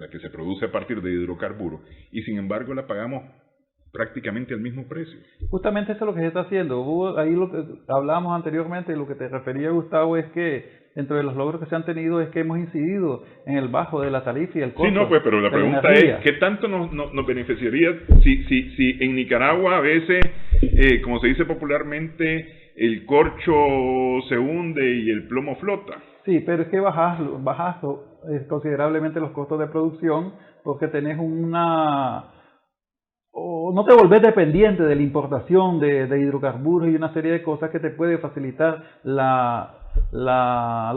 que se produce a partir de hidrocarburos, y sin embargo la pagamos prácticamente al mismo precio. Justamente eso es lo que se está haciendo. Ahí lo que hablábamos anteriormente, lo que te refería, Gustavo, es que dentro de los logros que se han tenido es que hemos incidido en el bajo de la tarifa y el costo. Sí, no, pues, pero la pregunta es, ¿qué tanto nos beneficiaría si en Nicaragua a veces, como se dice popularmente, el corcho se hunde y el plomo flota? Sí, pero es que bajas considerablemente los costos de producción porque tenés no te volvés dependiente de la importación de hidrocarburos y una serie de cosas que te puede facilitar la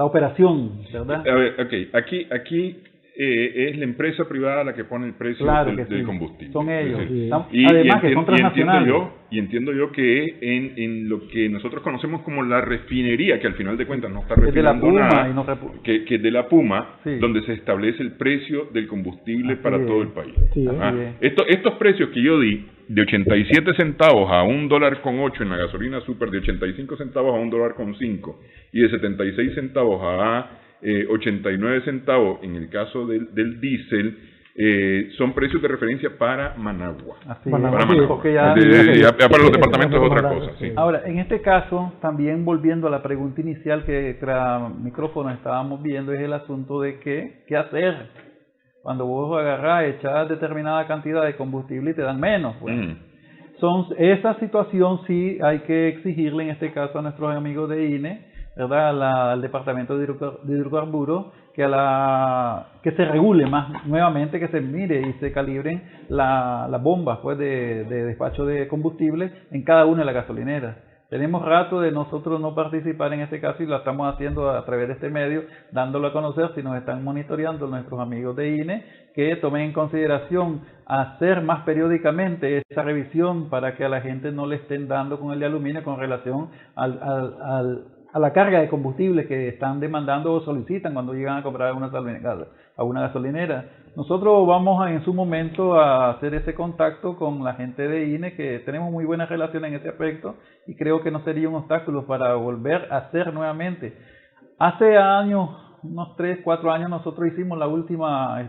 operación, ¿verdad? A ver, okay. Aquí es la empresa privada la que pone el precio del combustible. Son ellos. Sí. Además que son transnacionales. Y entiendo yo que en lo que nosotros conocemos como la refinería, que al final de cuentas no está refinando nada, que es de la Puma, sí, donde se establece el precio del combustible para todo el país. Sí, estos precios que yo di, de 87 centavos a $1.08 en la gasolina super, de 85 centavos a $1.05 y de 76 centavos a 89 centavos en el caso del diésel, son precios de referencia para Managua. Así para Managua. Ya para los departamentos es otra cosa. Sí. Ahora, en este caso, también volviendo a la pregunta inicial que tras micrófono estábamos viendo, es el asunto de qué hacer cuando vos agarrás, echás determinada cantidad de combustible y te dan menos. Pues. Esa situación sí hay que exigirle en este caso a nuestros amigos de INE, ¿verdad? Al Departamento de Hidrocarburos, que se regule más nuevamente, que se mire y se calibren las bombas pues, de despacho de combustible en cada una de las gasolineras. Tenemos rato de nosotros no participar en este caso y lo estamos haciendo a través de este medio, dándolo a conocer si nos están monitoreando nuestros amigos de INE, que tomen en consideración hacer más periódicamente esa revisión para que a la gente no le estén dando con el de aluminio con relación a la carga de combustible que están demandando o solicitan cuando llegan a comprar a una gasolinera. Nosotros vamos en su momento a hacer ese contacto con la gente de INE, que tenemos muy buena relación en ese aspecto, y creo que no sería un obstáculo para volver a hacer nuevamente. Hace años, unos 3, 4 años, nosotros hicimos la última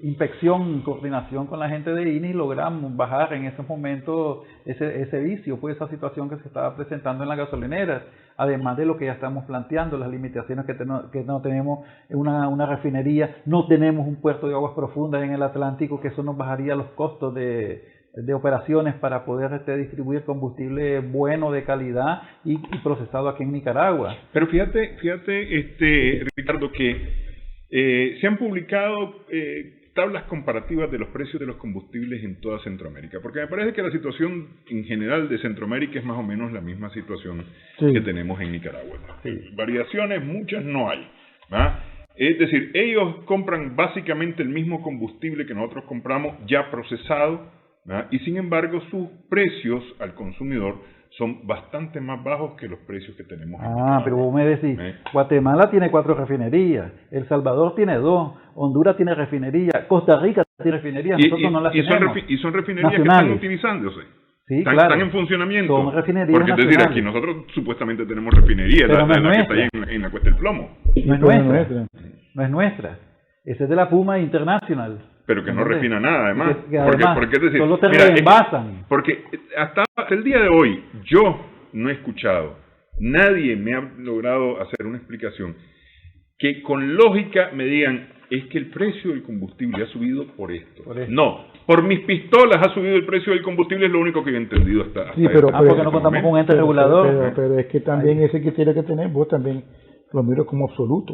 inspección, coordinación con la gente de INE, y logramos bajar en esos momentos ese vicio, pues esa situación que se estaba presentando en las gasolineras, además de lo que ya estamos planteando, las limitaciones que no tenemos una refinería, no tenemos un puerto de aguas profundas en el Atlántico, que eso nos bajaría los costos de operaciones para poder distribuir combustible bueno, de calidad y procesado aquí en Nicaragua. Pero fíjate Ricardo, que se han publicado tablas comparativas de los precios de los combustibles en toda Centroamérica, porque me parece que la situación en general de Centroamérica es más o menos la misma situación que tenemos en Nicaragua. Variaciones muchas no hay, ¿verdad? Es decir, ellos compran básicamente el mismo combustible que nosotros compramos ya procesado, ¿verdad? Y sin embargo sus precios al consumidor son bastante más bajos que los precios que tenemos en Nicaragua. Pero vos me decís, Guatemala tiene 4 refinerías, El Salvador tiene 2, Honduras tiene refinería, Costa Rica tiene refinerías, nosotros no las tenemos. Y son refinerías nacionales que están utilizándose. Sí, están en funcionamiento. Son refinerías porque es decir, aquí nosotros supuestamente tenemos refinerías, pero la que está ahí en la Cuesta del Plomo. No es nuestra. No es nuestra. Esa es de la Puma International. Pero que no refina nada, además. Porque es decir, solo te reembasan. Porque hasta el día de hoy, yo no he escuchado, nadie me ha logrado hacer una explicación que con lógica me digan, es que el precio del combustible ha subido por esto. No, por mis pistolas ha subido el precio del combustible, es lo único que he entendido hasta pero porque no contamos con un ente regulador. Pero es que también ese que tiene que tener, vos también lo miro como absoluto.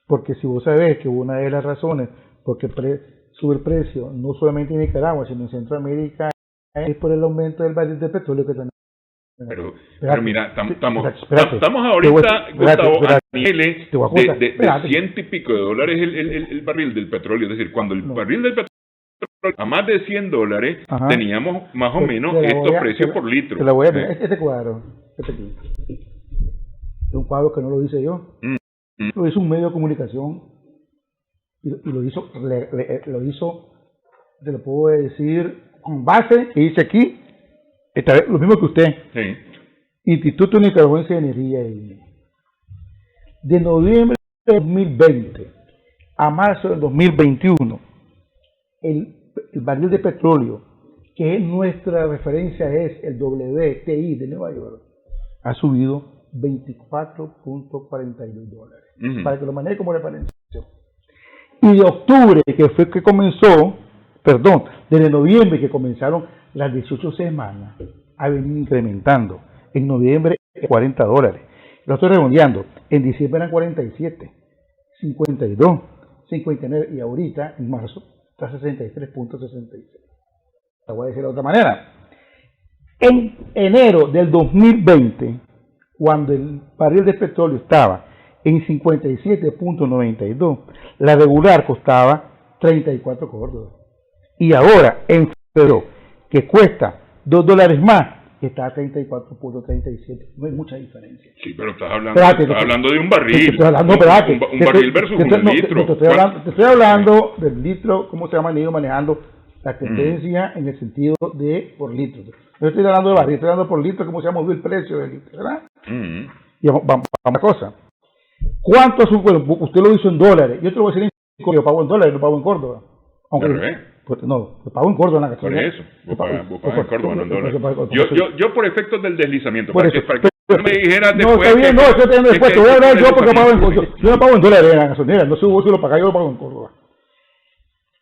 Porque si vos sabés que una de las razones porque sube el precio, no solamente en Nicaragua, sino en Centroamérica, es por el aumento del barril de petróleo que tenemos. Pero mira, estamos ahorita, Gustavo, a niveles de 100 y pico de dólares el barril del petróleo. Es decir, cuando el barril del petróleo a más de $100, teníamos más o menos estos precios por litro. Te la voy a ver. Este cuadro, aquí, es un cuadro que no lo hice yo. Lo hizo un medio de comunicación y lo hizo, te lo puedo decir, con base que dice aquí, lo mismo que usted. Sí. Instituto Nicaragüense de Energía. De noviembre de 2020 a marzo de 2021, el barril de petróleo, que nuestra referencia es el WTI de Nueva York, ha subido $24.42, para que lo maneje como referencia. Y de octubre, que fue que comenzó, desde noviembre que comenzaron las 18 semanas, ha venido incrementando. En noviembre, $40. Lo estoy redondeando. En diciembre eran 47, 52, 59 y ahorita, en marzo, está 63.66. La voy a decir de otra manera. En enero del 2020, cuando el barril de petróleo estaba en 57.92, la regular costaba 34 córdobas. Y ahora, en febrero, que cuesta $2 más, está a 34.37. No hay mucha diferencia. Sí, pero estás hablando de un barril. Un barril versus un litro. Te estoy hablando del litro, cómo se ha ido manejando la tendencia en el sentido de por litro. No estoy hablando de barril, estoy hablando por litro, cómo se ha movido el precio del litro, ¿verdad? Y vamos a una cosa. ¿Cuánto sube? Usted lo hizo en dólares. Yo te lo voy a decir en Córdoba. Yo pago en dólares, lo pago en Córdoba. No, lo pago en Córdoba en la Por eso, vos pagas en Córdoba, no en dólares. Yo por efectos del deslizamiento, para que no me dijeras después. No, está bien, no, estoy teniendo después. Te voy a hablar yo porque pago en Córdoba. Yo no pago en dólares en la gasolinera. No sé vos si lo pagáis, yo lo pago en Córdoba.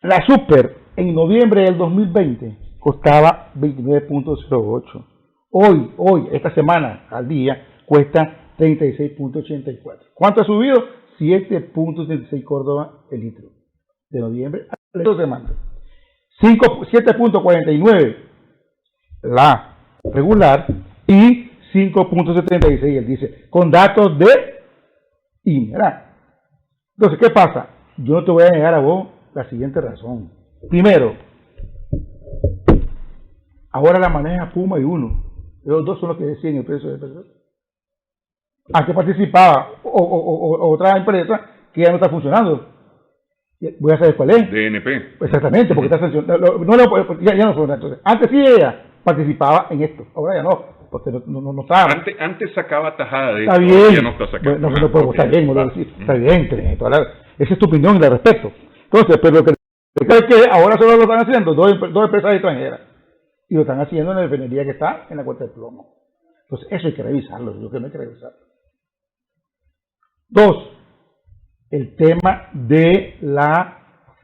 La Super en noviembre del 2020 costaba 29.08. Hoy, esta semana, al día, cuesta 36.84. ¿Cuánto ha subido? 7.36 Córdoba el litro. De noviembre a la semana. 7.49 la regular y 5.76 el dice, con datos de INE. Entonces, ¿qué pasa? Yo no te voy a negar a vos la siguiente razón. Primero, ahora la maneja Puma y Uno. Los dos son los que deciden el precio del petróleo. Antes participaba otra empresa que ya no está funcionando. Voy a saber cuál es. DNP. Exactamente, porque está sancionado. Ya no son. Entonces, antes sí ella participaba en esto, ahora ya no, porque no estaba. Antes sacaba tajada de está esto, bien. ya no está sacando. No puedo estar bien, está bien, esa es tu opinión y la respeto. Entonces, pero lo que es que ahora solo lo están haciendo dos empresas extranjeras y lo están haciendo en la refinería que está en la Cuesta del Plomo. Entonces, eso hay que revisarlo, yo creo que no hay que revisarlo. Dos, el tema de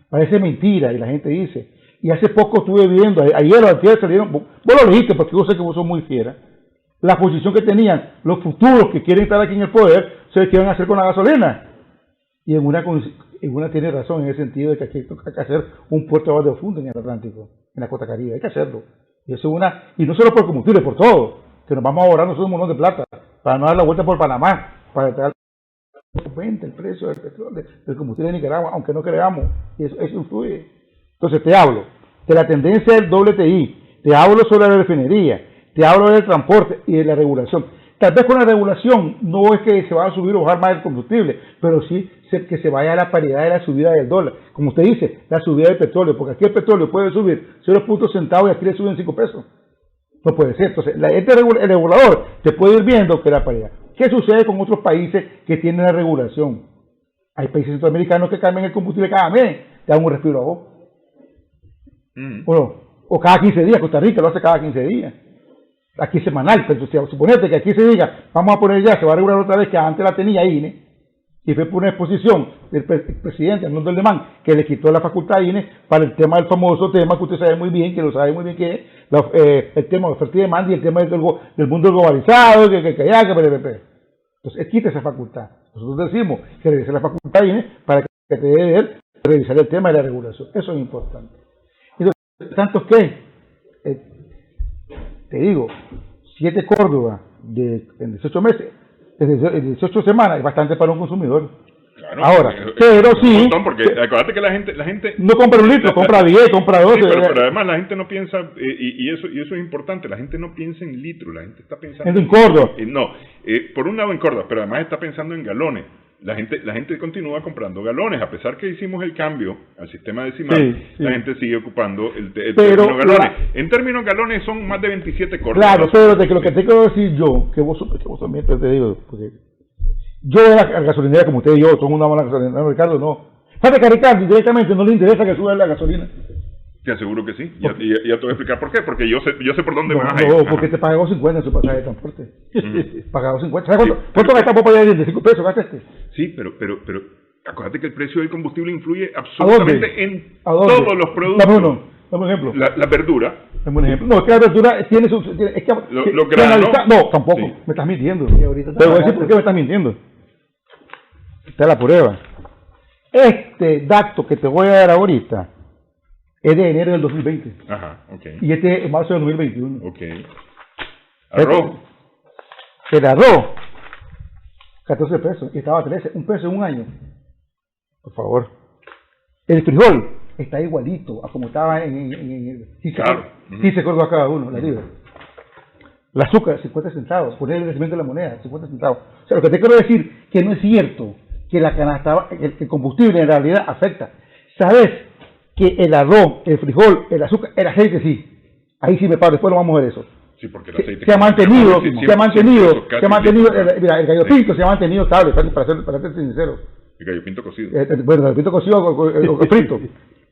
parece mentira, y la gente dice, y hace poco estuve viendo, ayer o antier salieron, vos lo leíste porque yo sé que vos sos muy fiera, la posición que tenían los futuros que quieren estar aquí en el poder, ¿sabes qué van a hacer con la gasolina? Y en una tiene razón en el sentido de que aquí hay que hacer un puerto de fondo en el Atlántico, en la costa Caribe, hay que hacerlo. Y eso y no solo por combustible, por todo, que nos vamos a ahorrar nosotros un montón de plata, para no dar la vuelta por Panamá, para traer el precio del petróleo, del combustible de Nicaragua, aunque no creamos, y eso influye. Entonces te hablo de la tendencia del WTI, te hablo sobre la refinería, te hablo del transporte y de la regulación. Tal vez con la regulación no es que se va a subir o bajar más el combustible, pero sí que se vaya a la paridad de la subida del dólar. Como usted dice, la subida del petróleo, porque aquí el petróleo puede subir 0 centavos y aquí le suben 5 pesos. No puede ser. Entonces, el regulador te puede ir viendo que la paridad. ¿Qué sucede con otros países que tienen la regulación? Hay países centroamericanos que cambian el combustible cada mes, te dan un respiro a vos. O cada 15 días, Costa Rica lo hace cada 15 días. Aquí semanal, pero suponete que aquí se diga, vamos a poner ya, se va a regular otra vez que antes la tenía INE, y fue por una exposición del presidente Arnoldo Alemán, que le quitó la facultad a INE para el tema del famoso tema que usted sabe muy bien, que lo sabe muy bien que es, el tema de oferta y demanda y el tema del mundo globalizado, que entonces, quita esa facultad. Nosotros decimos que regrese la facultad a INE para que te dé revisar el tema de la regulación. Eso es importante. Entonces, tanto que, te digo, 7 Córdoba en 18 meses, en 18 semanas, es bastante para un consumidor. Claro, ahora, pero sí, porque acuérdate que la gente no compra un litro, compra 10, compra 12. Sí, pero además la gente no piensa, y eso es importante, la gente no piensa en litros, la gente está pensando en Córdoba. Por un lado en Córdoba, pero además está pensando en galones. La gente continúa comprando galones, a pesar que hicimos el cambio al sistema decimal, la gente sigue ocupando el término galones. En términos galones son más de 27 Córdobas. Claro, pero de que lo que te quiero decir yo, que vos también te digo, porque yo de la gasolinera como usted y yo, todo el mundo ama la gasolinera, no, Ricardo no. Fíjate que a Ricardo directamente no le interesa que suba la gasolina. Te aseguro que sí, ya te voy a explicar por qué, porque yo sé por dónde vas a ir. No, porque te pagó 50 en su pasaje de transporte. Pagado 50. ¿Sabes cuánto gastamos para allá? 25 pesos gastaste. Sí, pero acuérdate que el precio del combustible influye absolutamente en todos los productos. Dame un ejemplo. La verdura. Dame un ejemplo. No, es que la verdura tiene su... Es que, los granos. No, tampoco. Sí. Me estás mintiendo. Pero voy a decir por qué me estás mintiendo. Esta es la prueba. Este dato que te voy a dar ahorita es de enero del 2020. Ajá, ok. Y este es marzo del 2021. Ok. Arroz. El arroz, 14 pesos. Y estaba 13. $1 en un año. Por favor. El frijol está igualito a como estaba en 15 Córdoba cada uno, la libra. El azúcar, 50 centavos. Poner el crecimiento de la moneda, 50 centavos. O sea, lo que te quiero decir que no es cierto que la canasta, el combustible en realidad afecta. ¿Sabes? Que el arroz, el frijol, el azúcar, el aceite sí. Ahí sí me paro, después lo vamos a ver eso. Sí, porque el aceite se ha mantenido, mira, el gallo pinto se ha mantenido estable, para ser sincero. El gallo pinto cocido. Bueno, el gallo pinto cocido o frito.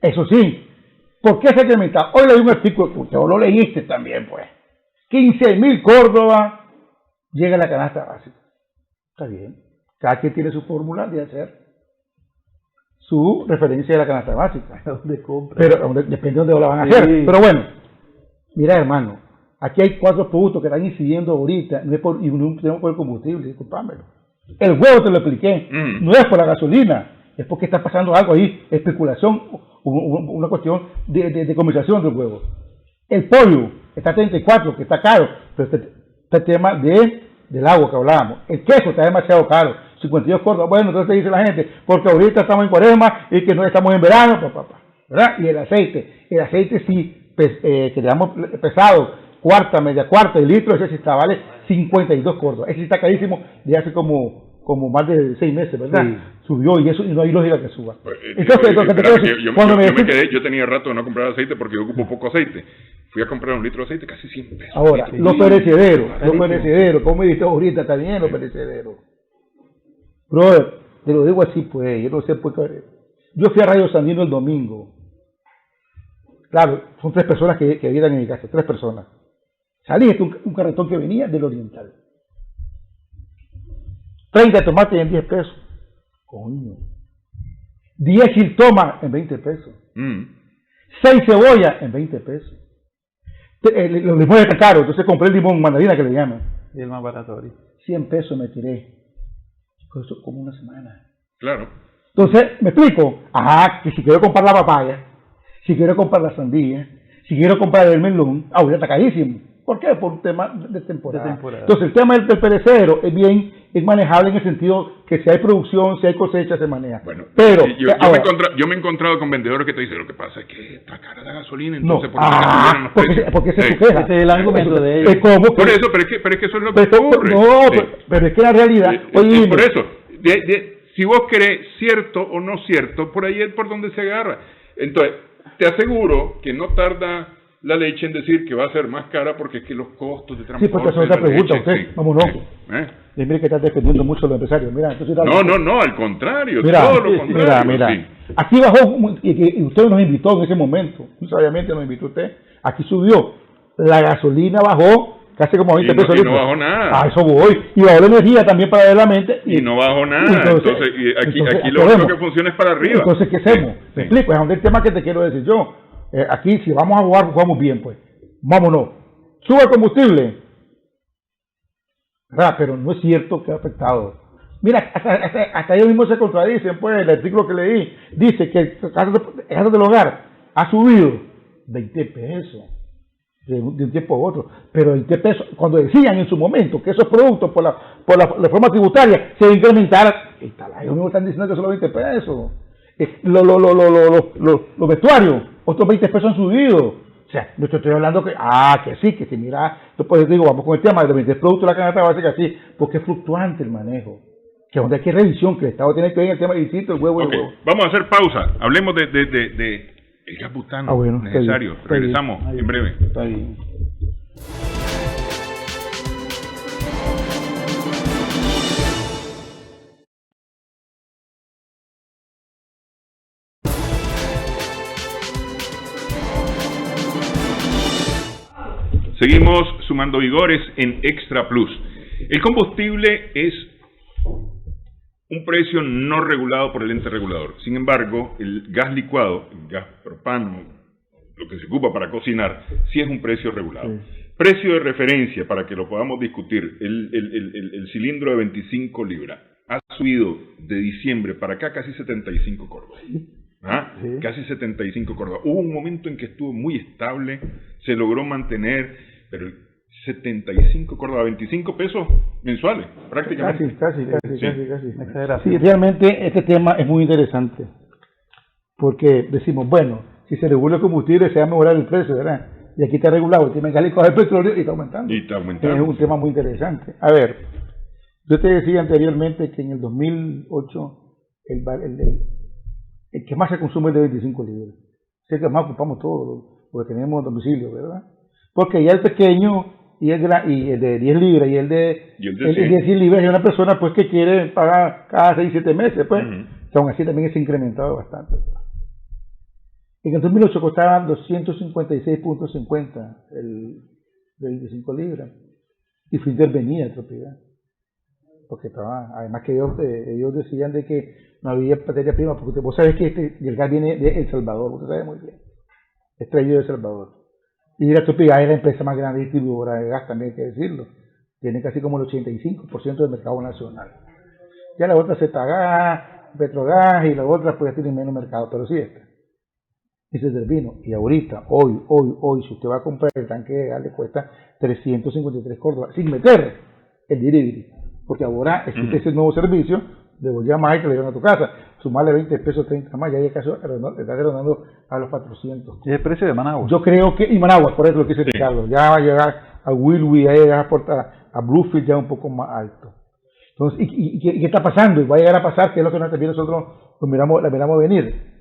Eso sí. ¿Por qué se ha incrementado? Hoy leí un artículo, porque vos lo leíste también, pues. 15.000 Córdoba llega a la canasta básica. Está bien. Cada quien tiene su fórmula de hacer su referencia de la canasta básica. ¿Dónde compra? Pero depende de dónde la van a hacer. Sí. Pero bueno, mira, hermano, aquí hay 4 productos que están incidiendo ahorita, no es por el combustible, disculpámelo. El huevo te lo expliqué, no es por la gasolina, es porque está pasando algo ahí, especulación, una cuestión de comercialización del huevo. El pollo está a 34, que está caro, pero este tema del agua que hablábamos. El queso está demasiado caro, 52 Córdoba. Bueno, entonces te dice la gente, porque ahorita estamos en Cuaresma y que no estamos en verano, ¿verdad? Y el aceite sí, que digamos pesado, cuarta, media cuarta, el litro, ese sí está, vale 52 córdobas. Ese sí está carísimo de hace como más de 6 meses, ¿verdad? Sí. Subió y eso, y no hay lógica que suba. Yo tenía rato de no comprar aceite porque yo ocupo poco aceite. Fui a comprar un litro de aceite, casi 100 pesos. Ahora, los perecederos, como me dijiste ahorita, está bien los perecederos. Brother, te lo digo así, pues, yo no sé, pues, yo fui a Radio Sandino el domingo. Claro, son 3 personas que viven en mi casa, 3 personas. Salí, un carretón que venía del Oriental. 30 tomates en 10 pesos. Coño. 10 chiltomas en 20 pesos. 6 cebollas en 20 pesos. Los limones están caros, entonces compré el limón mandarina que le llaman. Y el más barato. 100 pesos me tiré. Eso como una semana. Claro. Entonces, me explico. Ajá, que si quiero comprar la papaya, si quiero comprar la sandía, si quiero comprar el melón, ahora está carísimo. ¿Por qué? Por un tema de temporada. Entonces, el tema del perecedero es manejable en el sentido que si hay producción, si hay cosecha, se maneja. Bueno, pero yo me he encontrado con vendedores que te dicen, lo que pasa es que está cara la gasolina, entonces porque se queja. Ese es el argumento de ellos. Por eso, pero es que eso es lo que ocurre. Pero es que la realidad... por eso, si vos querés cierto o no cierto, por ahí es por donde se agarra. Entonces, te aseguro que no tarda la leche en decir que va a ser más cara porque es que los costos de transporte... Sí, porque eso es otra pregunta, usted, sí. Vámonos. Mire que está defendiendo mucho a los empresarios. Mira, entonces, no, al contrario, todo lo contrario. Mira. Sí. Aquí bajó, y usted nos invitó en ese momento, muy sabiamente nos invitó usted, aquí subió, la gasolina bajó casi como 20 pesos. Y no bajó nada. A eso voy. Y bajó la energía también para la mente. Y no bajó nada. Entonces aquí lo único que funciona es para arriba. Entonces, ¿qué hacemos? ¿Me explico? Es el tema que te quiero decir yo. Aquí, si vamos a jugar, jugamos bien, pues. Vámonos. Sube el combustible. ¿Verdad? Pero no es cierto que ha afectado. Mira, hasta ellos mismos se contradicen, pues. El artículo que leí dice que el gasto del hogar ha subido 20 pesos de un tiempo a otro. Pero 20 pesos, cuando decían en su momento que esos productos por la reforma tributaria se incrementaran, ellos mismos están diciendo que solo 20 pesos. Los vestuarios, otros 20 pesos han subido. O sea, no estoy hablando que sí, mira, después digo, vamos con el tema de los 20 productos de la canasta básica, sí, porque es fluctuante el manejo. Que donde hay que revisión, que el Estado tiene que ver en el tema del distrito, el huevo. Vamos a hacer pausa, hablemos de el gas butano necesario. Regresamos en breve. Está bien. Seguimos sumando vigores en Extra Plus. El combustible es un precio no regulado por el ente regulador. Sin embargo, el gas licuado, el gas propano, lo que se ocupa para cocinar, sí es un precio regulado. Sí. Precio de referencia, para que lo podamos discutir, el cilindro de 25 libras ha subido de diciembre para acá casi 75 córdobas. Sí. Casi 75 córdobas. Hubo un momento en que estuvo muy estable, se logró mantener, pero 75 córdobas, 25 pesos mensuales, prácticamente. Casi. Sí, realmente este tema es muy interesante, porque decimos, bueno, si se regula el combustible se va a mejorar el precio, ¿verdad? Y aquí está regulado, tiene que coger el petróleo y está aumentando. Es un tema muy interesante. A ver, yo te decía anteriormente que en el 2008 el que más se consume es de 25 libras. Es el que más ocupamos todos, porque tenemos domicilio, ¿verdad? Porque ya el pequeño y el de 10 libras y el de 100 libras hay una persona pues que quiere pagar cada 6-7 meses, pues. Aún así también se ha incrementado bastante. En el 2008 costaba 256.50 el de 25 libras y fue intervenida el propiedad. Porque estaba, además que ellos decían de que no había materia prima, porque vos sabés que el gas viene de El Salvador, usted sabe muy bien, es traído de El Salvador. Y la Tropigas es la empresa más grande distribuidora de gas, también hay que decirlo, tiene casi como el 85% del mercado nacional. Ya las otras Zetagas, Petrogas y las otras pues ya tienen menos mercado, pero sí esta. Y se intervino, y ahorita, hoy, si usted va a comprar el tanque de gas le cuesta 353 córdobas, sin meter el delivery. Porque ahora existe ese nuevo servicio de vos llamas y te lo llevan a tu casa. sumarle 20 pesos, 30 más, ya hay caso, está redondeando a los 400. Es el precio de Managua. Yo creo que, y Managua, por eso lo que dice Ricardo, ya va a llegar a Willoughby, ahí ya a Bluefield ya un poco más alto. Entonces, ¿y qué está pasando? Y va a llegar a pasar, que es lo que también nosotros la miramos venir.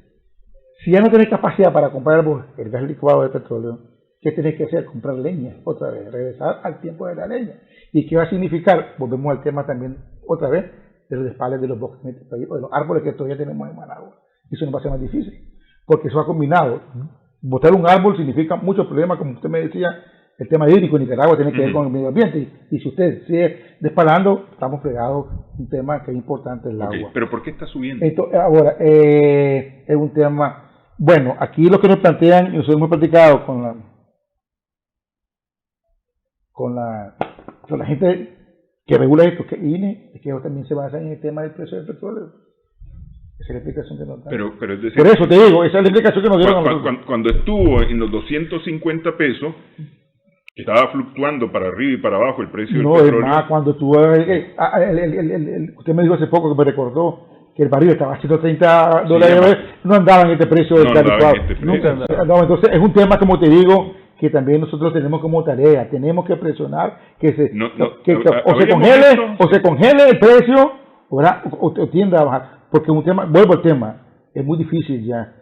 Si ya no tenés capacidad para comprar el gas licuado de petróleo, ¿qué tenés que hacer? Comprar leña otra vez, regresar al tiempo de la leña. ¿Y qué va a significar? Volvemos al tema también otra vez de los despales de los bosques, de los árboles que todavía tenemos en Managua. Eso nos va a ser más difícil, porque eso va combinado. Botar un árbol significa muchos problemas, como usted me decía, el tema hídrico en Nicaragua tiene que ver con el medio ambiente, y si usted sigue despalando, estamos fregados. Un tema que es importante, el agua. ¿Pero por qué está subiendo? Ahora, es un tema, bueno, aquí lo que nos plantean, y nosotros hemos platicado con la gente que regula esto, que INE, es que también se basa en el tema del precio del petróleo. Esa es la explicación que nos dan. Pero es decir, por eso te digo, esa es la explicación que nos dieron. Cuando estuvo en los 250 pesos, estaba fluctuando para arriba y para abajo el precio del petróleo. No, es más, cuando estuvo, usted me dijo hace poco que me recordó que el barril estaba a $130, no andaba en este precio del licuado. No, entonces es un tema, como te digo, que también nosotros tenemos como tarea, tenemos que presionar que se congele el precio o tienda a bajar, porque un tema, vuelvo al tema, es muy difícil ya.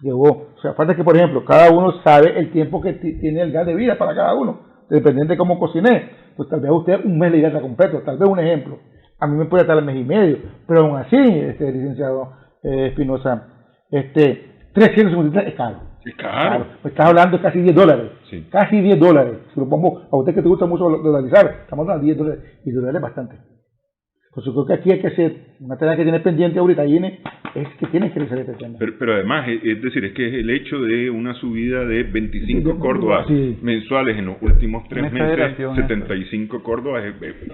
Llegó, o sea, falta que, por ejemplo, cada uno sabe el tiempo que tiene el gas de vida para cada uno, dependiente de cómo cociné. Pues tal vez a usted un mes le irá completo, tal vez un ejemplo. A mí me puede estar el mes y medio, pero aún así, licenciado Espinosa, 353 es caro. Es caro. Pues estás hablando de casi $10. Sí. Casi $10. Si lo pongo a usted que te gusta mucho dolarizar, estamos hablando de $10. Y $10 es bastante. Pues yo creo que aquí hay que hacer una tarea que tiene pendiente ahorita, INE, es que tiene que realizar este tema. Pero además, es decir, es que es el hecho de una subida de 25 córdobas mensuales en los últimos 3 meses, 75 córdobas.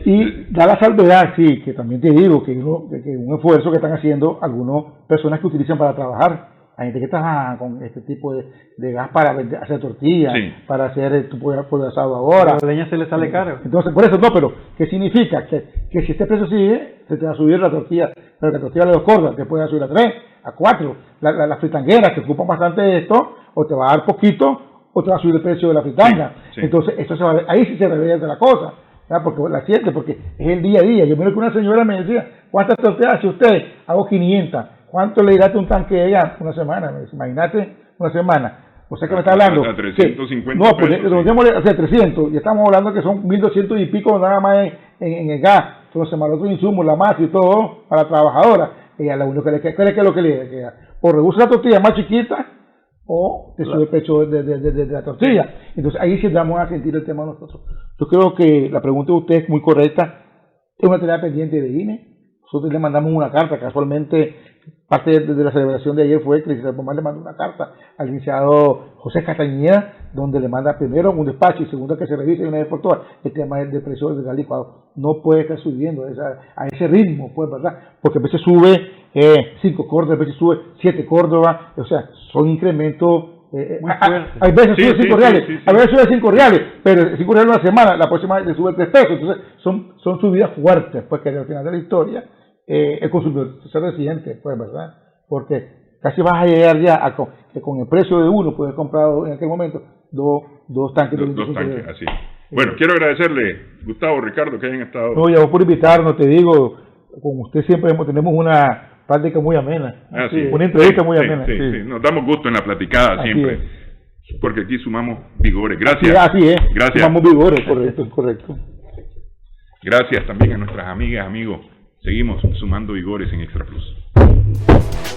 Y da la salvedad, sí, que también te digo que un esfuerzo que están haciendo algunas personas que utilizan para trabajar. Hay gente que trabaja con este tipo de gas para hacer tortillas, para hacer tu pollo asado ahora. La leña se le sale caro. Entonces, por eso no, pero ¿qué significa? Que si este precio sigue, se te va a subir la tortilla, pero la tortilla de 2 córdobas te puede subir a 3, a 4. Las fritangueras que ocupan bastante de esto, o te va a dar poquito, o te va a subir el precio de la fritanga. Entonces, esto ahí sí se revierte la cosa, ¿verdad? Porque la siente, porque es el día a día. Yo miro que una señora me decía, ¿cuántas tortillas hace usted? Hago 500. ¿Cuánto le irá un tanque de ella? Una semana, imagínate, una semana. O sea que me está hablando. A 350 no, pues démosle 300, y estamos hablando que son 1.200 y pico nada más en el gas. Entonces, más los otros insumos, la masa y todo, para la trabajadora. Ella lo único que le queda, o reduce la tortilla más chiquita, o te sube el pecho de la tortilla. Entonces, ahí sí vamos a sentir el tema nosotros. Yo creo que la pregunta de usted es muy correcta. Es una tarea pendiente de INE. Nosotros le mandamos una carta, casualmente, parte de la celebración de ayer fue que el licenciado Pomar le mandó una carta al licenciado José Castañeda, donde le manda primero un despacho y segundo que se revise una vez por todas el tema del precio del gas licuado. No puede estar subiendo a ese ritmo, pues, ¿verdad? Porque a veces sube 5 córdobas, a veces sube 7 córdobas, o sea, son incrementos. Hay veces sube 5 reales, a veces sube 5 reales, pero 5 reales una semana, la próxima le sube 3 pesos, entonces son subidas fuertes, pues que al final de la historia el consumidor se resiente, pues, ¿verdad? Porque casi vas a llegar ya que con el precio de uno puedes comprar en aquel momento dos tanques. Dos tanques, así. Bueno, quiero agradecerle, Gustavo, Ricardo, que hayan estado. No, ya vos por invitarnos, te digo, con usted siempre tenemos una práctica muy amena, una entrevista muy amena. Sí. Nos damos gusto en la platicada siempre, porque aquí sumamos vigores. Gracias. Sí, así es, gracias. Sumamos vigores, correcto. Gracias también a nuestras amigas, amigos. Seguimos sumando vigores en Extra Plus.